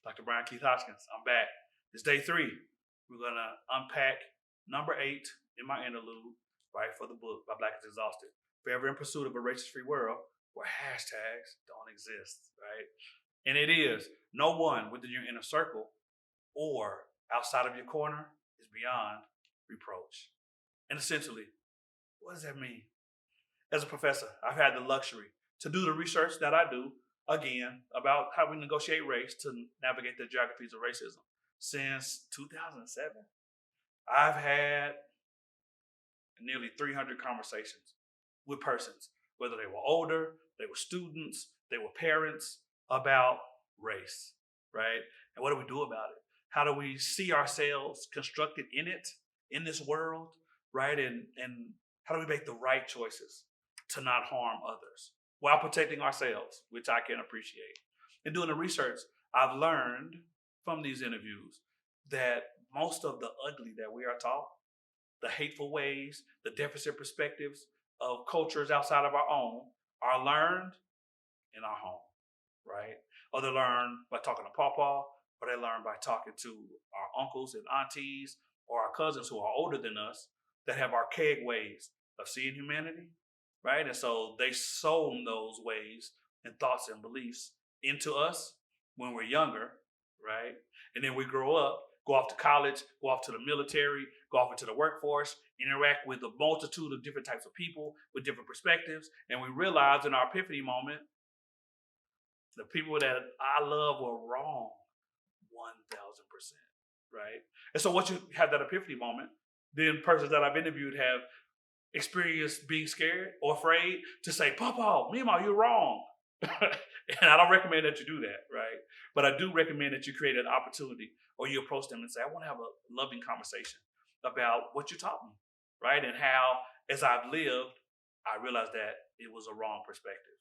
Dr. Bryan K. Hotchkins, I'm back. It's day 3. We're going to unpack number 8 in my interlude, right, for the book, My Black is Exhausted. Forever in Pursuit of a Racist-Free World where hashtags don't exist, right? And it is no one within your inner circle or outside of your corner is beyond reproach. And essentially, what does that mean? As a professor, I've had the luxury to do the research that I do, again, about how we negotiate race to navigate the geographies of racism. Since 2007, I've had nearly 300 conversations with persons, whether they were older, they were students, they were parents, about race, right? And what do we do about it? How do we see ourselves constructed in it, in this world, right? And how do we make the right choices to not harm others while protecting ourselves, which I can appreciate. In doing the research, I've learned from these interviews that most of the ugly that we are taught, the hateful ways, the deficit perspectives of cultures outside of our own, are learned in our home, right? Or they learn by talking to pawpaw, or they learn by talking to our uncles and aunties or our cousins who are older than us that have archaic ways of seeing humanity, right? And so they sow those ways and thoughts and beliefs into us when we're younger, right? And then we grow up, go off to college, go off to the military, go off into the workforce, interact with a multitude of different types of people with different perspectives. And we realize in our epiphany moment, the people that I love were wrong 1,000%, right? And so once you have that epiphany moment, then persons that I've interviewed have experienced being scared or afraid to say, Papa, Mima, you're wrong. And I don't recommend that you do that, right? But I do recommend that you create an opportunity or you approach them and say, I want to have a loving conversation about what you taught me, right? And how, as I've lived, I realized that it was a wrong perspective,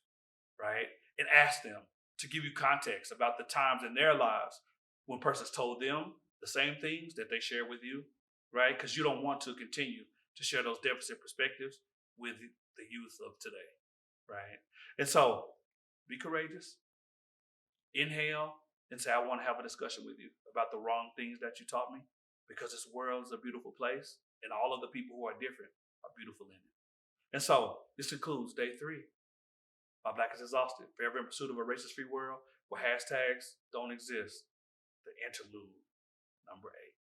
right? And ask them to give you context about the times in their lives when persons told them the same things that they share with you, right? Because you don't want to continue to share those deficit perspectives with the youth of today, right? And so be courageous, inhale, and say, I want to have a discussion with you about the wrong things that you taught me, because this world is a beautiful place and all of the people who are different are beautiful in it. And so this concludes day 3. My Black is Exhausted, forever in pursuit of a racist-free world where hashtags don't exist. The interlude, number 8.